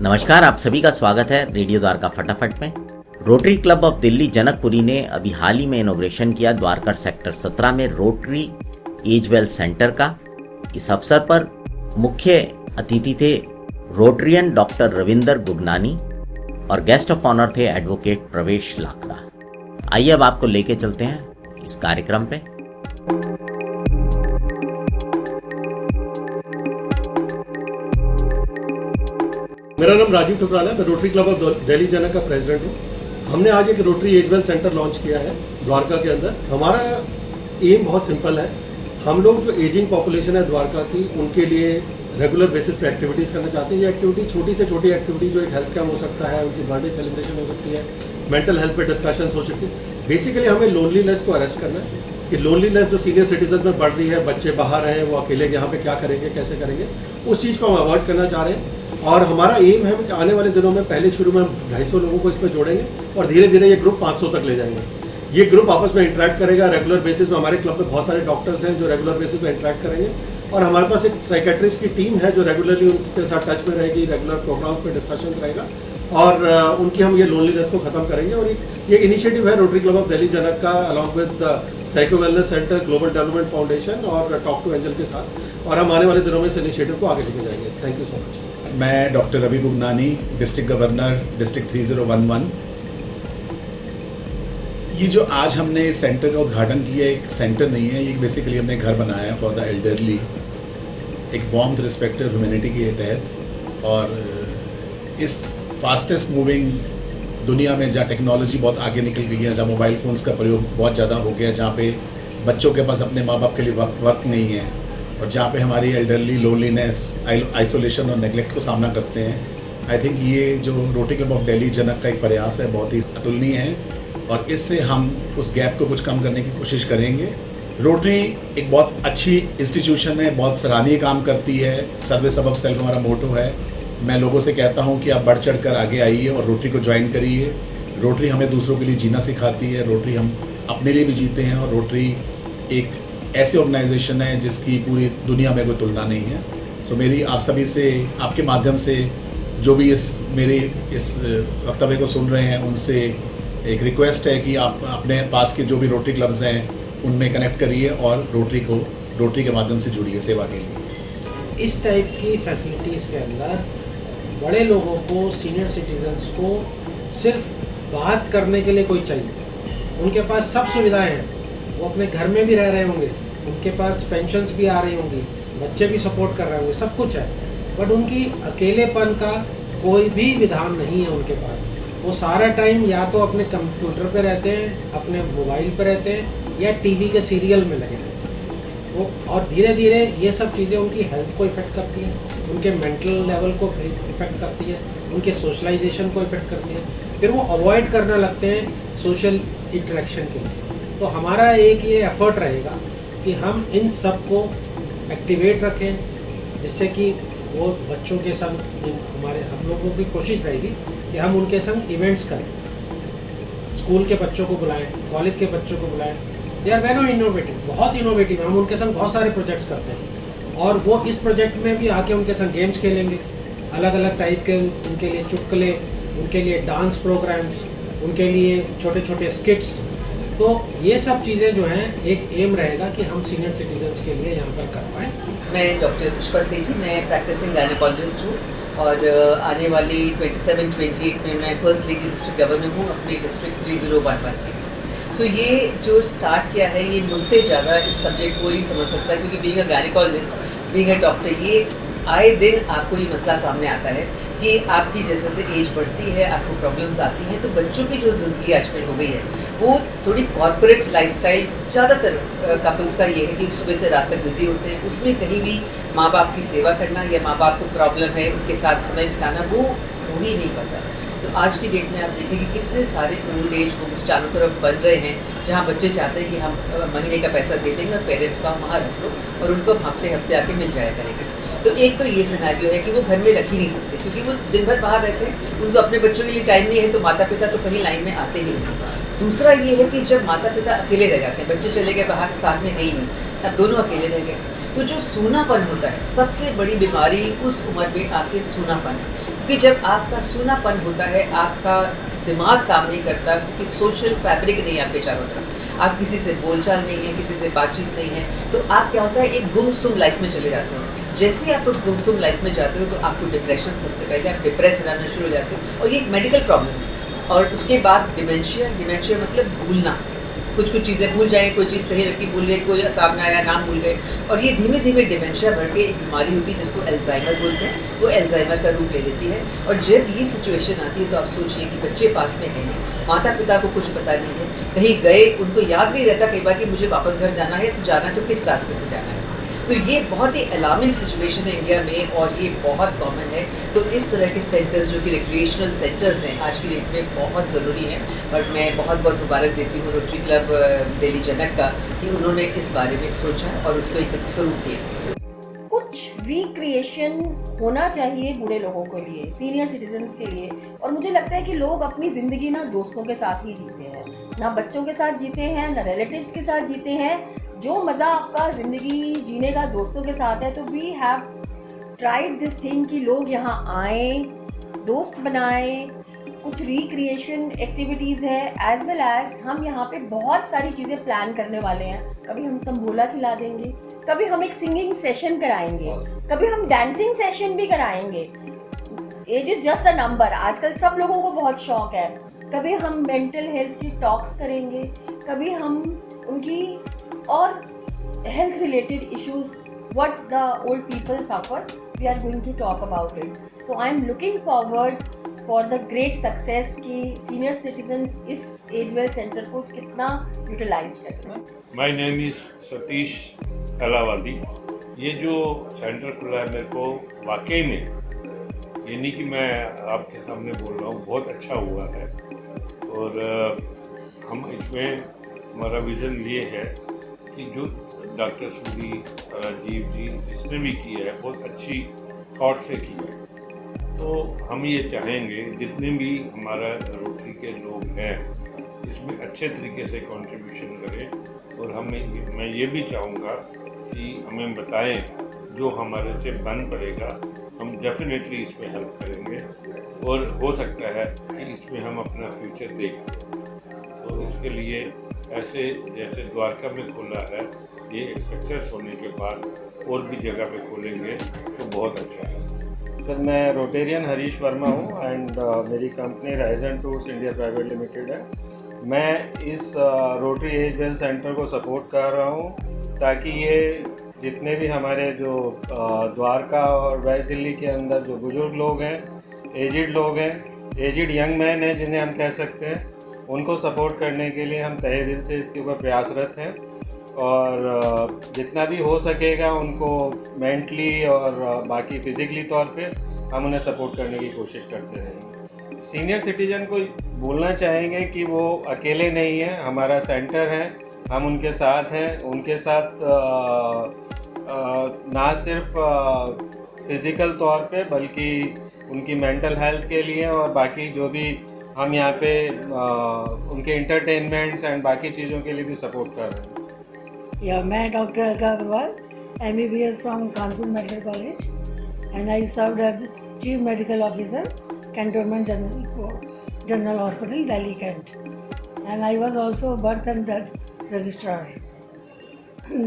नमस्कार, आप सभी का स्वागत है रेडियो द्वारका फटाफट में। Rotary Club of Delhi Janakpuri ने अभी हाल ही में इनॉग्रेशन किया द्वारका सेक्टर 17 में रोटरी एज वेल सेंटर का। इस अवसर पर मुख्य अतिथि थे रोटरियन डॉक्टर रविंदर गुगनानी और गेस्ट ऑफ ऑनर थे एडवोकेट प्रवेश लाकड़ा। आइए अब आपको लेके चलते हैं इस कार्यक्रम पे। मेरा नाम राजीव ठुकराल है। मैं Rotary Club of Delhi Janak का प्रेसिडेंट हूँ। हमने आज एक Rotary age well centre launch किया है द्वारका के अंदर। हमारा एम बहुत सिंपल है। हम लोग जो एजिंग पॉपुलेशन है द्वारका की, उनके लिए रेगुलर बेसिस पे एक्टिविटीज़ करना चाहते हैं। ये एक्टिविटी छोटी से छोटी एक्टिविटी जो एक हेल्थ कैम्प हो सकता है, उनकी बर्थडे सेलिब्रेशन हो सकती है, मेंटल हेल्थ पे डिस्कशन हो सकती है। बेसिकली हमें लोनलीनेस को अरेस्ट करना है कि लोनलीनेस जो सीनियर सिटीजन में बढ़ रही है, बच्चे बाहर हैं, वो अकेले यहाँ पे क्या करेंगे, कैसे करेंगे, उस चीज़ को हम अवॉइड करना चाह रहे हैं। और हमारा एम है कि आने वाले दिनों में पहले शुरू में हम 250 लोगों को इसमें जोड़ेंगे और धीरे धीरे ये ग्रुप 500 तक ले जाएंगे। ये ग्रुप आपस में इंटरेक्ट करेगा रेगुलर बेसिस पे। हमारे क्लब में बहुत सारे डॉक्टर्स हैं जो रेगुलर बेसिस पे इंटरेक्ट करेंगे और हमारे पास एक साइकेट्रिस्ट की टीम है जो रेगुलरली उनके साथ टच में रहेगी, रेगुलर प्रोग्राम्स पे डिस्कशन रहेगा और उनकी हम ये लोनलीनेस को ख़त्म करेंगे। और ये इनिशिएटिव है rotary Club of Delhi Janak का along with psycho wellness centre, global development foundation और टॉक टू एंजल के साथ। और हम आने वाले दिनों में इस इनिशिएटिव को आगे लेके जाएंगे। Thank you so much. मैं doctor Ravi Gugnani, district governor, district 3011। ये जो आज हमने सेंटर का उद्घाटन किया, एक सेंटर नहीं है, ये बेसिकली हमने घर बनाया है फॉर द एल्डरली, एक वार्मथ, रिस्पेक्ट, ह्यूमैनिटी के तहत। और इस फास्टेस्ट मूविंग दुनिया में जहाँ टेक्नोलॉजी बहुत आगे निकल गई है, जहाँ मोबाइल फ़ोन्स का प्रयोग बहुत ज़्यादा हो गया, जहाँ पे बच्चों के पास अपने माँ बाप के लिए वक्त नहीं है और जहाँ पे हमारी एल्डरली लोनलीनेस, आइसोलेशन और नेगलेक्ट को सामना करते हैं, आई थिंक ये जो rotary Club of Delhi Janak का एक प्रयास है बहुत ही अतुलनीय है और इससे हम उस गैप को कुछ कम करने की कोशिश करेंगे। रोटरी एक बहुत अच्छी इंस्टीट्यूशन है, बहुत सराहनीय काम करती है। सर्विस अबव सेल्फ हमारा मोटो है। मैं लोगों से कहता हूँ कि आप बढ़ चढ़ कर आगे आइए और रोटरी को ज्वाइन करिए। रोटरी हमें दूसरों के लिए जीना सिखाती है, रोटरी हम अपने लिए भी जीते हैं और रोटरी एक ऐसी ऑर्गेनाइजेशन है जिसकी पूरी दुनिया में कोई तुलना नहीं है। सो मेरी आप सभी से, आपके माध्यम से जो भी मेरे इस वक्तव्य को सुन रहे हैं, उनसे एक रिक्वेस्ट है कि आप अपने पास के जो भी रोटरी क्लब्स हैं उनमें कनेक्ट करिए और रोटरी के माध्यम से जुड़िए सेवा के लिए। इस टाइप की फैसिलिटीज़ के अंदर बड़े लोगों को, सीनियर सिटीजन्स को सिर्फ बात करने के लिए कोई चाहिए। उनके पास सब सुविधाएं हैं, वो अपने घर में भी रह रहे होंगे, उनके पास पेंशन्स भी आ रही होंगी, बच्चे भी सपोर्ट कर रहे होंगे, सब कुछ है, बट उनकी अकेलेपन का कोई भी विधान नहीं है उनके पास। वो सारा टाइम या तो अपने कंप्यूटर पे रहते हैं, अपने मोबाइल पे रहते हैं या टीवी के सीरियल में लगे रहते हैं। वो और धीरे धीरे ये सब चीज़ें उनकी हेल्थ को इफ़ेक्ट करती हैं, उनके मेंटल लेवल को इफ़ेक्ट करती है, उनके सोशलाइजेशन को इफ़ेक्ट करती है। फिर वो अवॉइड करने लगते हैं सोशल इंटरेक्शन के लिए। तो हमारा एक ये एफर्ट रहेगा कि हम इन सब को एक्टिवेट रखें, जिससे कि वो बच्चों के संग हम लोगों की कोशिश रहेगी कि हम उनके संग इवेंट्स करें, स्कूल के बच्चों को बुलाएं, कॉलेज के बच्चों को बुलाएं। दे आर वेरी इनोवेटिव, बहुत इनोवेटिव है। हम उनके संग बहुत सारे प्रोजेक्ट्स करते हैं और वो इस प्रोजेक्ट में भी आके उनके संग गेम्स खेलेंगे, अलग अलग टाइप के उनके लिए चुटकुले, उनके लिए डांस प्रोग्राम्स, उनके लिए छोटे छोटे स्किट्स। तो ये सब चीज़ें जो हैं, एक एम रहेगा कि हम सीनियर सिटीजन्स के लिए यहाँ पर कर पाएँ। मैं डॉक्टर पुष्पा सेठी, मैं प्रैक्टिसिंग गायनेकोलॉजिस्ट हूँ और आने वाली 27-28 में मैं फर्स्ट लेडी डिस्ट्रिक्ट गवर्नर हूँ अपने डिस्ट्रिक्ट 3011 की। तो ये जो स्टार्ट किया है, ये मुझसे ज़्यादा इस सब्जेक्ट को ही समझ सकता है, क्योंकि being a gynaecologist, being a doctor, ये आए दिन आपको ये मसला सामने आता है कि आपकी जैसे जैसे एज बढ़ती है, आपको प्रॉब्लम्स आती हैं। तो बच्चों की जो ज़िंदगी आजकल हो गई है वो थोड़ी कॉर्पोरेट लाइफस्टाइल, ज़्यादातर कपल्स का ये है कि सुबह से रात तक बिजी होते हैं। उसमें कहीं भी माँ बाप की सेवा करना या माँ बाप को प्रॉब्लम है उनके साथ समय बिताना, वो हो ही नहीं पाता। तो आज की डेट में आप देखेंगे कितने सारे ओल्ड एज होम्स चारों तरफ बन रहे हैं, जहाँ बच्चे चाहते हैं कि हम महीने का पैसा दे देंगे और पेरेंट्स को आप वहाँ रख लो और उनको हफ्ते हफ्ते आके मिल जाया करेंगे। तो एक तो ये सिनेरियो है कि वो घर में रख ही नहीं सकते, क्योंकि वो दिन भर बाहर रहते हैं, उनको अपने बच्चों के लिए टाइम नहीं है, तो माता पिता तो कहीं लाइन में आते ही नहीं। दूसरा ये है कि जब माता पिता अकेले रह जाते हैं, बच्चे चले गए बाहर, साथ में है ही नहीं, अब दोनों अकेले रह गए, तो जो सूनापन होता है, सबसे बड़ी बीमारी उस उम्र में आके सूनापन है। क्योंकि जब आपका सूनापन होता है, आपका दिमाग काम नहीं करता, क्योंकि सोशल फैब्रिक नहीं है आपके चारों तरफ, आप किसी से बोलचाल नहीं है, किसी से बातचीत नहीं है, तो आप क्या होता है एक गुमसुम लाइफ में चले जाते हैं। जैसे ही आप उस गुमसुम लाइफ में जाते हो तो आपको डिप्रेशन, सबसे पहले आप डिप्रेस रहना शुरू हो जाते हो, और ये एक मेडिकल प्रॉब्लम है। और उसके बाद डिमेंशिया मतलब भूलना, कुछ चीज़ें भूल जाएँ, कोई चीज़ कहीं रखी भूल गए, कोई सामने आया नाम भूल गए, और ये धीमे धीमे डिमेंशिया बढ़ के एक बीमारी होती है जिसको एल्जाइमर बोलते हैं, वो एल्जाइमर का रूप ले लेती है। और जब ये सिचुएशन आती है तो आप सोचिए कि बच्चे पास में है नहीं, माता पिता को कुछ पता नहीं है, कहीं गए उनको याद नहीं रहता कई बार कि मुझे वापस घर जाना है, तो जाना है तो किस रास्ते से जाना है। तो ये बहुत ही अलार्मिंग सिचुएशन है इंडिया में, और ये बहुत कॉमन है। तो इस तरह के सेंटर्स जो कि रिक्रिएशनल सेंटर्स हैं आज की डेट में बहुत ज़रूरी हैं, और मैं बहुत मुबारक देती हूँ रोटरी क्लब दिल्ली जनक का कि उन्होंने इस बारे में सोचा और उसको एक स्वरूप दिया। कुछ रिक्रिएशन होना चाहिए बूढ़े लोगों के लिए, सीनियर सिटीजन्स के लिए। और मुझे लगता है कि लोग अपनी ज़िंदगी ना दोस्तों के साथ ही जीते हैं, ना बच्चों के साथ जीते हैं, ना रिलेटिव्स के साथ जीते हैं। जो मज़ा आपका ज़िंदगी जीने का दोस्तों के साथ है, तो we have tried this thing कि लोग यहाँ आएँ, दोस्त बनाएं, कुछ रिक्रिएशन एक्टिविटीज़ है, एज वेल एज हम यहाँ पे बहुत सारी चीज़ें प्लान करने वाले हैं। कभी हम तंबोला खिला देंगे, कभी हम एक सिंगिंग सेशन कराएंगे, कभी हम डांसिंग सेशन भी कराएंगे। Age is just a number, आजकल सब लोगों को बहुत शौक है। कभी हम मेंटल हेल्थ की टॉक्स करेंगे, कभी हम उनकी और health related issues what the old people suffer, we are going to talk about it. So I am looking forward for the great success कि senior citizens इस age well center को कितना utilize कर सकें। My name is Satish कलावादी। ये जो centre खुला है मेरे को वाकई में, ये नहीं कि मैं आपके सामने बोल रहा हूँ, बहुत अच्छा हुआ है। और हम इसमें हमारा विज़न ये है कि जो डॉक्टर सूरी, राजीव जी जिसने भी किया है बहुत अच्छी थॉट से किया है। तो हम ये चाहेंगे जितने भी हमारा रोटरी के लोग हैं इसमें अच्छे तरीके से कंट्रीब्यूशन करें, और मैं ये भी चाहूँगा कि हमें बताएं जो हमारे से बन पड़ेगा, हम डेफिनेटली इसमें हेल्प करेंगे, और हो सकता है कि इसमें हम अपना फ्यूचर देख लें। तो इसके लिए ऐसे जैसे द्वारका में खोला है, ये एक सक्सेस होने के बाद और भी जगह पे खोलेंगे तो बहुत अच्छा है। सर मैं रोटेरियन हरीश वर्मा हूँ एंड मेरी company Ryzen tours India private limited है। मैं इस रोटरी एज वेल सेंटर को सपोर्ट कर रहा हूँ ताकि ये जितने भी हमारे जो द्वारका और वेस्ट दिल्ली के अंदर जो बुजुर्ग लोग हैं, एजिड लोग हैं, एजिड यंग मैन हैं जिन्हें हम कह सकते हैं, उनको सपोर्ट करने के लिए हम तहे दिल से इसके ऊपर प्रयासरत हैं, और जितना भी हो सकेगा उनको मेंटली और बाकी फिज़िकली तौर पे हम उन्हें सपोर्ट करने की कोशिश करते रहेंगे। सीनियर सिटीजन को बोलना चाहेंगे कि वो अकेले नहीं हैं, हमारा सेंटर है, हम उनके साथ हैं। उनके साथ ना सिर्फ फिज़िकल तौर पे बल्कि उनकी मेंटल हेल्थ के लिए और बाकी जो भी हम यहाँ पे उनके एंटरटेनमेंट्स एंड बाकी चीज़ों के लिए भी सपोर्ट कर रहे हैं। Yeah, मैं doctor Alka Agarwal, MBBS from Kanpur medical college, and I served as chief medical officer cantonment general hospital Delhi Cantt, and I was also birth and death registrar.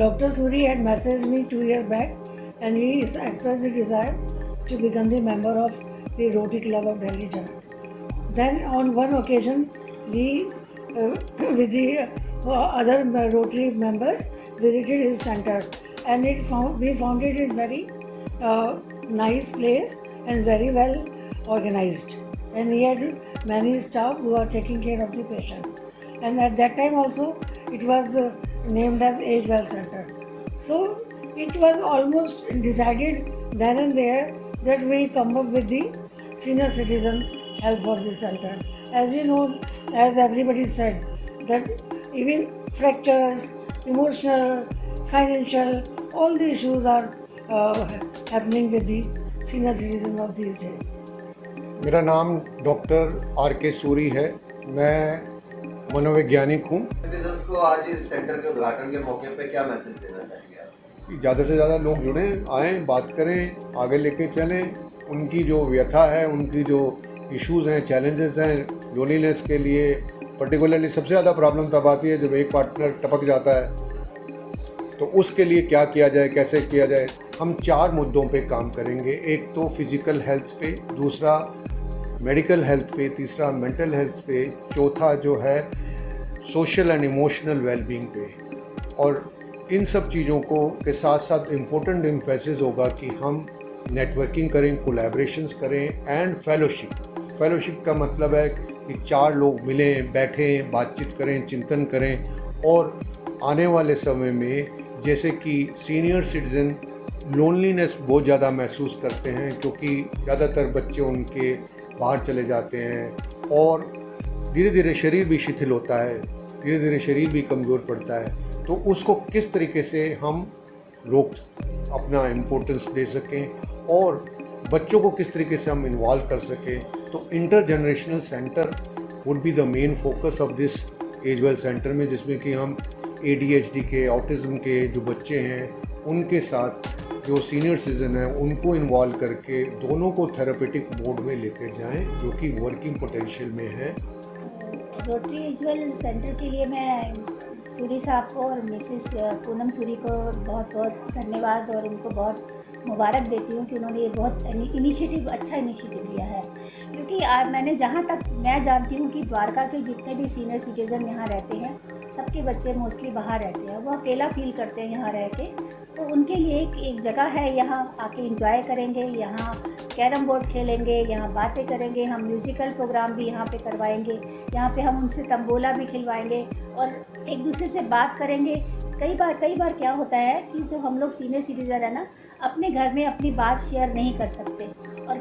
Dr. Suri had messaged me 2 years back and he expressed the desire to become the member of the Rotary Club of Delhi Janak. Then on one occasion we with the other Rotary members visited his center, and we found it very nice place and very well organized, and he had many staff who are taking care of the patient, and at that time also it was named as Age Well Center. So it was almost decided then and there that we come up with the senior citizen help for this center. As you know, as everybody said, that even fractures, emotional, financial, all the issues are happening with the senior citizens of these days. मेरा नाम doctor R.K. Suri है, मैं मनोवैज्ञानिक हूँ। Citizens को आज इस centre के उद्घाटन के मौके पे क्या मैसेज देना चाहिए आप? ज़्यादा से ज़्यादा लोग जुड़ें, आएँ, बात करें, आगे लेके चलें उनकी जो व्यथा है, उनकी जो इश्यूज़ हैं, चैलेंजेस हैं लोनलीनेस के लिए, पर्टिकुलरली सबसे ज़्यादा प्रॉब्लम तब आती है जब एक पार्टनर टपक जाता है, तो उसके लिए क्या किया जाए, कैसे किया जाए। हम 4 मुद्दों पे काम करेंगे। एक तो फिज़िकल हेल्थ पे, दूसरा मेडिकल हेल्थ पे, तीसरा मेंटल हेल्थ पे, चौथा जो है सोशल एंड इमोशनल वेलबींग पे। और इन सब चीज़ों को के साथ साथ इम्पोर्टेंट एम्फेसिस होगा कि हम नेटवर्किंग करें, कोलैबोरेशंस करें एंड फेलोशिप का मतलब है कि 4 लोग मिलें, बैठें, बातचीत करें, चिंतन करें। और आने वाले समय में जैसे कि सीनियर सिटीज़न लोनलीनेस बहुत ज़्यादा महसूस करते हैं, क्योंकि ज़्यादातर बच्चे उनके बाहर चले जाते हैं और धीरे धीरे शरीर भी शिथिल होता है, धीरे धीरे शरीर भी कमज़ोर पड़ता है। तो उसको किस तरीके से हम लोग अपना इम्पोर्टेंस दे सकें और बच्चों को किस तरीके से हम इन्वॉल्व कर सकें। तो inter generational centre would be the main focus of this age well centre में, जिसमें कि हम ADHD के, ऑटिज़म के जो बच्चे हैं उनके साथ जो सीनियर सिटीज़न हैं उनको इन्वॉल्व करके दोनों को थेरेपेटिक मोड में लेकर जाएं, जो कि वर्किंग पोटेंशियल में है। रोटरी एज वेल सेंटर के लिए मैं सूरी साहब को और मिसेस पूनम सूरी को बहुत बहुत धन्यवाद और उनको बहुत मुबारक देती हूँ कि उन्होंने ये बहुत अच्छा इनिशिएटिव लिया है। क्योंकि मैंने जहाँ तक मैं जानती हूँ कि द्वारका के जितने भी सीनियर सिटीज़न यहाँ रहते हैं, सबके बच्चे मोस्टली बाहर रहते हैं, वो अकेला फील करते हैं यहाँ रह के। तो उनके लिए एक जगह है, यहाँ आके एंजॉय करेंगे, यहाँ कैरम बोर्ड खेलेंगे, यहाँ बातें करेंगे, हम म्यूज़िकल प्रोग्राम भी यहाँ पे करवाएंगे, यहाँ पे हम उनसे तंबोला भी खिलवाएंगे और एक दूसरे से बात करेंगे। कई बार क्या होता है कि जो हम लोग सीनियर सिटीज़न है ना, अपने घर में अपनी बात शेयर नहीं कर सकते, और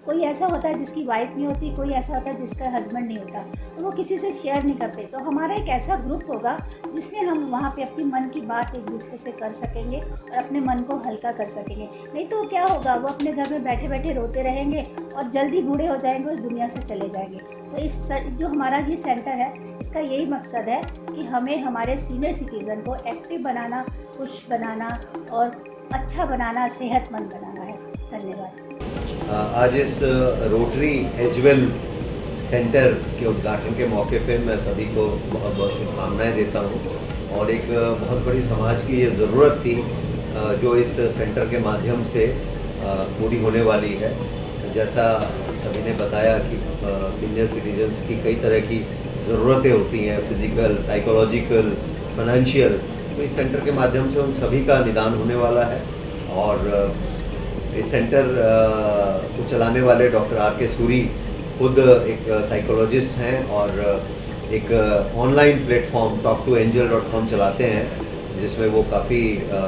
कोई ऐसा होता है जिसकी वाइफ नहीं होती, कोई ऐसा होता है जिसका हस्बैंड नहीं होता, तो वो किसी से शेयर नहीं करते। तो हमारा एक ऐसा ग्रुप होगा जिसमें हम वहाँ पे अपनी मन की बात एक दूसरे से कर सकेंगे और अपने मन को हल्का कर सकेंगे। नहीं तो क्या होगा, वो अपने घर में बैठे बैठे रोते रहेंगे और जल्दी बूढ़े हो जाएंगे और दुनिया से चले जाएंगे। तो जो हमारा ये सेंटर है, इसका यही मकसद है कि हमें हमारे सीनियर सिटीज़न को एक्टिव बनाना, खुश बनाना और अच्छा बनाना, सेहतमंद बनाना है। धन्यवाद। आज इस रोटरी एजवेल सेंटर के उद्घाटन के मौके पे मैं सभी को बहुत बहुत शुभकामनाएं देता हूं और एक बहुत बड़ी समाज की ये ज़रूरत थी जो इस सेंटर के माध्यम से पूरी होने वाली है। जैसा सभी ने बताया कि सीनियर सिटीजन्स की कई तरह की ज़रूरतें होती हैं, फिज़िकल, साइकोलॉजिकल, फाइनेंशियल, तो इस सेंटर के माध्यम से उन सभी का निदान होने वाला है। और इस सेंटर को चलाने वाले डॉक्टर RK सूरी खुद एक साइकोलॉजिस्ट हैं और एक ऑनलाइन प्लेटफॉर्म talk2angel.com चलाते हैं, जिसमें वो काफ़ी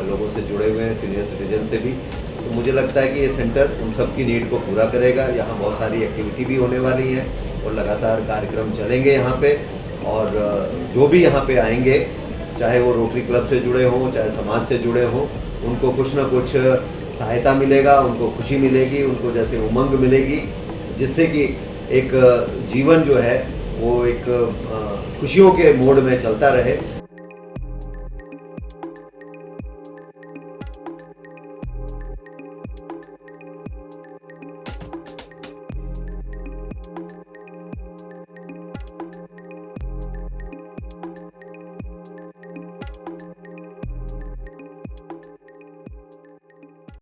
लोगों से जुड़े हुए हैं, सीनियर सिटीजन से भी। तो मुझे लगता है कि ये सेंटर उन सब की नीड को पूरा करेगा। यहाँ बहुत सारी एक्टिविटी भी होने वाली हैं और लगातार कार्यक्रम चलेंगे यहाँ पे, और जो भी यहाँ पे आएंगे, चाहे वो रोटरी क्लब से जुड़े हों, चाहे समाज से जुड़े हों, उनको कुछ ना कुछ सहायता मिलेगा, उनको खुशी मिलेगी, उनको जैसे उमंग मिलेगी, जिससे कि एक जीवन जो है वो एक खुशियों के मोड में चलता रहे।